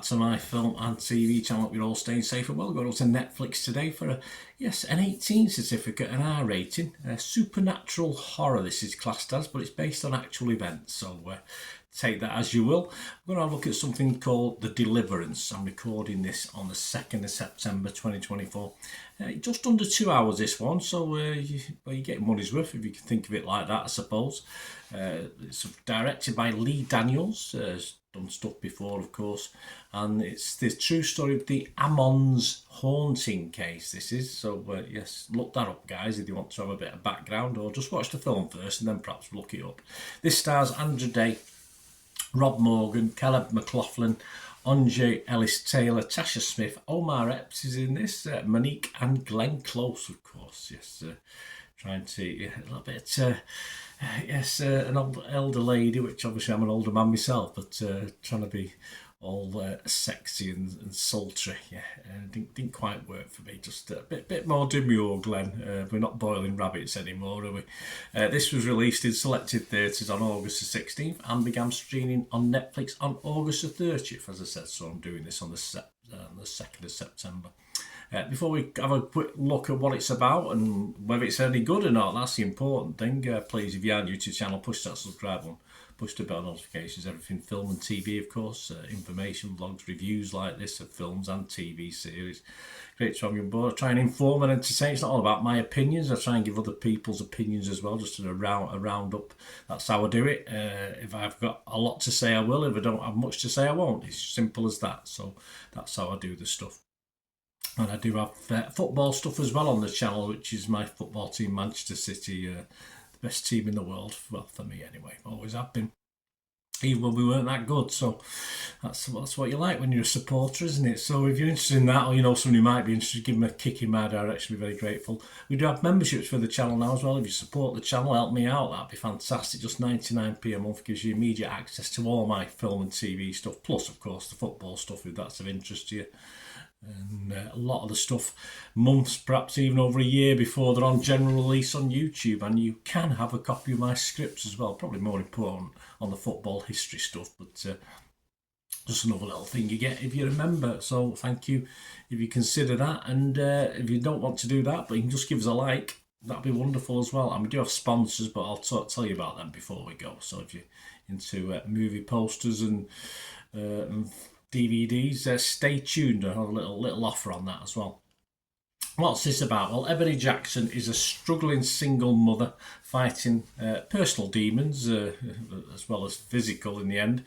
to my film and TV channel. Hope you're all staying safe and well. Going over to Netflix today for an 18 certificate, an R rating. Supernatural horror this is classed as, but it's based on actual events, so take that as you will. We're going to have a look at something called The Deliverance. I'm recording this on the 2nd of September 2024. Just under 2 hours this one, so you get money's worth if you can think of it like that, I suppose. It's directed by Lee Daniels, done stuff before of course, and it's the true story of the Ammons haunting case this is, so yes, look that up guys if you want to have a bit of background, or just watch the film first and then perhaps look it up. This stars Andrew Day, Rob Morgan, Caleb McLaughlin, Onjay Ellis-Taylor, Tasha Smith, Omar Epps is in this, Monique and Glenn Close, of course. Yes, trying to a little bit. An elder lady, which obviously I'm an older man myself, but trying to be all sexy and sultry. Yeah, didn't quite work for me. Just a bit more demure, Glenn. We're not boiling rabbits anymore, are we? This was released in selected theatres on August the 16th and began streaming on Netflix on August the 30th, as I said, so I'm doing this on the 2nd of September. Before we have a quick look at what it's about and whether it's any good or not, that's the important thing. Please, if you're on YouTube channel, push that subscribe button, push the bell notifications, everything film and TV, of course, information, vlogs, reviews like this of films and TV series. Great to have you on board. I try and inform and entertain. It's not all about my opinions. I try and give other people's opinions as well, just a roundup. That's how I do it. If I've got a lot to say, I will. If I don't have much to say, I won't. It's simple as that. So that's how I do the stuff. And I do have football stuff as well on the channel, which is my football team, Manchester City, the best team in the world. Well, for me anyway, always have been. Even when we weren't that good, so that's what you like when you're a supporter, isn't it? So if you're interested in that, or you know someone who might be interested, give them a kick in my direction. I'd be very grateful. We do have memberships for the channel now as well. If you support the channel, help me out, that'd be fantastic. Just 99p a month gives you immediate access to all my film and TV stuff, plus of course the football stuff if that's of interest to you. And a lot of the stuff months, perhaps even over a year before they're on general release on YouTube, and you can have a copy of my scripts as well, probably more important on the football history stuff, but just another little thing you get if you're a member. So thank you if you consider that, and if you don't want to do that but you can just give us a like, that'd be wonderful as well. And we do have sponsors, but I'll tell you about them before we go. So if you're into movie posters and DVDs, stay tuned. I have a little offer on that as well. What's this about? Well, Ebony Jackson is a struggling single mother fighting personal demons as well as physical in the end.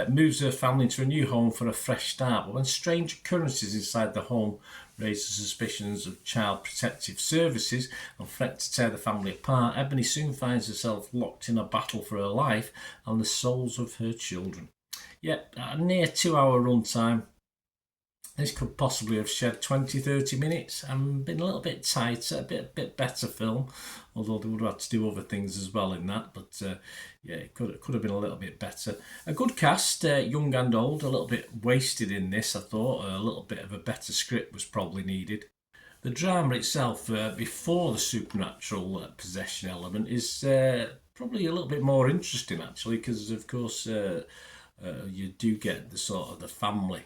Moves her family into a new home for a fresh start, but when strange occurrences inside the home raise the suspicions of Child Protective Services and threat to tear the family apart, Ebony soon finds herself locked in a battle for her life and the souls of her children. Yet, at a near 2 hour runtime, this could possibly have shed 20-30 minutes and been a little bit tighter, a bit better film, although they would have had to do other things as well in that, but yeah, it could have been a little bit better. A good cast, young and old, a little bit wasted in this, I thought. A little bit of a better script was probably needed. The drama itself, before the supernatural possession element, is probably a little bbit more interesting actually, because of course you do get the sort of the family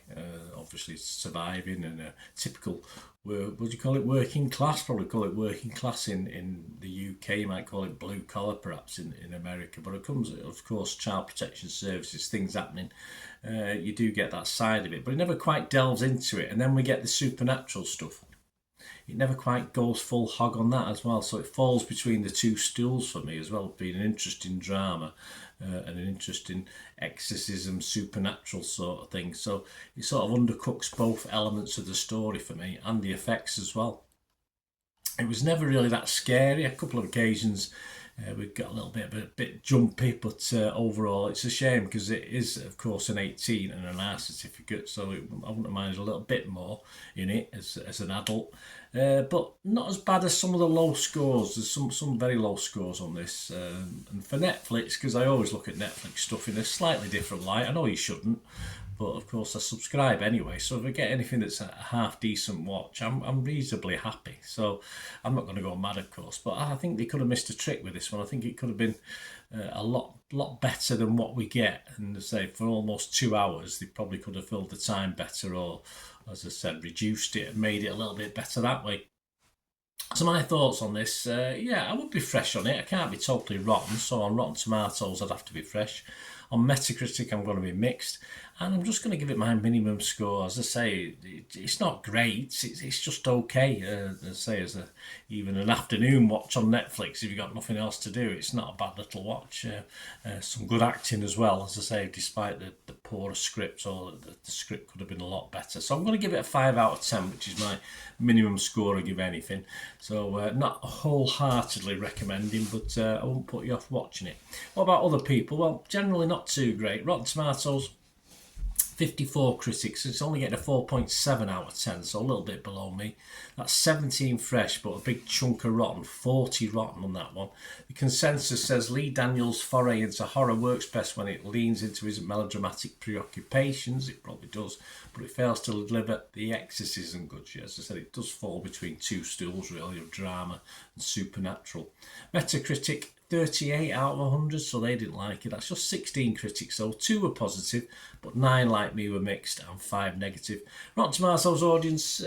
obviously surviving, and a typical, what do you call it, working class, probably call it working class in the UK, you might call it blue collar perhaps in America, but it comes of course Child Protection Services, things happening, you do get that side of it, but it never quite delves into it. And then we get the supernatural stuff, it never quite goes full hog on that as well, so it falls between the two stools for me as well, being an interesting drama and an interesting exorcism, supernatural sort of thing. So it sort of undercooks both elements of the story for me, and the effects as well. It was never really that scary. A couple of occasions we got a little bit jumpy, but overall it's a shame because it is of course an 18 and an R certificate, so I wouldn't mind a little bit more in it as an adult, but not as bad as some of the low scores. There's some very low scores on this, and for Netflix, because I always look at Netflix stuff in a slightly different light. I know you shouldn't, but of course I subscribe anyway, so if I get anything that's a half decent watch, I'm reasonably happy. So I'm not going to go mad, of course, but I think they could have missed a trick with this one. I think it could have been a lot better than what we get, and say for almost 2 hours they probably could have filled the time better, or as I said, reduced it and made it a little bit better that way. So my thoughts on this, yeah, I would be fresh on it. I can't be totally rotten, so on Rotten Tomatoes I'd have to be fresh. On Metacritic I'm going to be mixed, and I'm just going to give it my minimum score. As I say, it's not great, it's just okay. As I say, as even an afternoon watch on Netflix, if you've got nothing else to do, it's not a bad little watch. Some good acting as well, as I say, despite the poor script, or the script could have been a lot better. So I'm going to give it a 5 out of 10, which is my minimum score I give anything. So not wholeheartedly recommending, but I won't put you off watching it. What about other people? Well, generally not too great. Rotten Tomatoes, 54 critics. It's only getting a 4.7 out of 10, so a little bit below me. That's 17 fresh, but a big chunk of rotten, 40 rotten on that one. The consensus says Lee Daniels' foray into horror works best when it leans into his melodramatic preoccupations. It probably does, but it fails to deliver the exorcism goods. As I said, it does fall between two stools, really, of drama and supernatural. Metacritic, 38 out of 100, so they didn't like it. That's just 16 critics, so 2 were positive, but 9 like me were mixed and 5 negative. Rotten Tomatoes audience,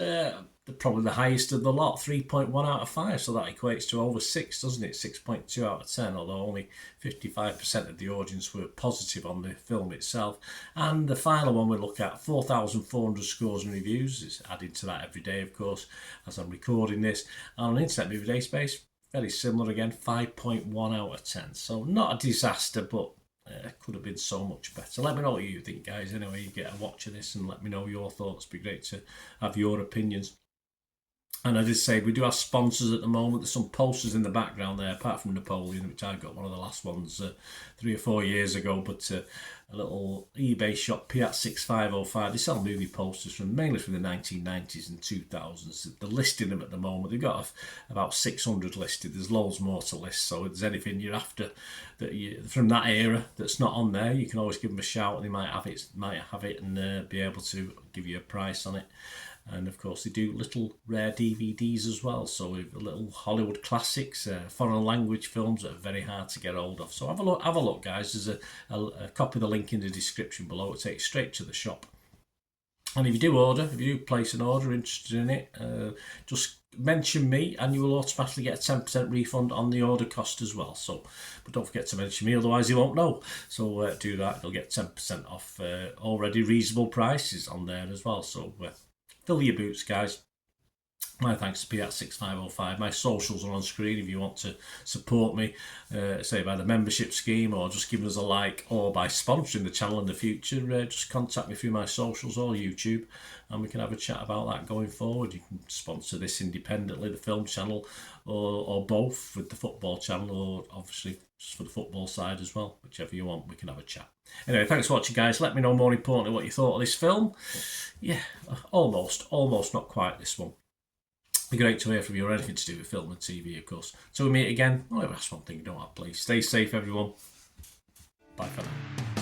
probably the highest of the lot, 3.1 out of 5, so that equates to over 6, doesn't it? 6.2 out of 10, although only 55% of the audience were positive on the film itself. And the final one we look at, 4,400 scores and reviews. It's added to that every day, of course, as I'm recording this. And on Internet Movie Database, very similar again, 5.1 out of 10. So not a disaster, but could have been so much better. Let me know what you think, guys. Anyway, you get a watch of this and let me know your thoughts. It'd be great to have your opinions. And I did say we do have sponsors at the moment. There's some posters in the background there, apart from Napoleon, which I got one of the last ones 3 or 4 years ago. But a little eBay shop, Piat6505. They sell movie posters mainly from the 1990s and 2000s. They're listing them at the moment. They've got about 600 listed. There's loads more to list. So if there's anything you're after from that era that's not on there, you can always give them a shout. They might have it and be able to give you a price on it. And of course they do little rare DVDs as well, so with little Hollywood classics, foreign language films that are very hard to get hold of. So have a look guys. There's a copy of the link in the description below. It takes straight to the shop. And if you do place an order interested in it, just mention me and you will automatically get a 10% refund on the order cost as well. So, but don't forget to mention me, otherwise you won't know. So do that, you'll get 10% off already reasonable prices on there as well. So fill your boots, guys. My thanks to Piat6505. My socials are on screen if you want to support me, say by the membership scheme or just giving us a like, or by sponsoring the channel in the future. Just contact me through my socials or YouTube and we can have a chat about that going forward. You can sponsor this independently, the film channel, or both with the football channel, or obviously just for the football side as well. Whichever you want, we can have a chat. Anyway, thanks for watching, guys. Let me know, more importantly, what you thought of this film. Yeah, almost, not quite this one. It'd be great to hear from you, or anything to do with film and TV, of course. Till we meet again, that's one thing you don't have, please. Stay safe, everyone. Bye for now.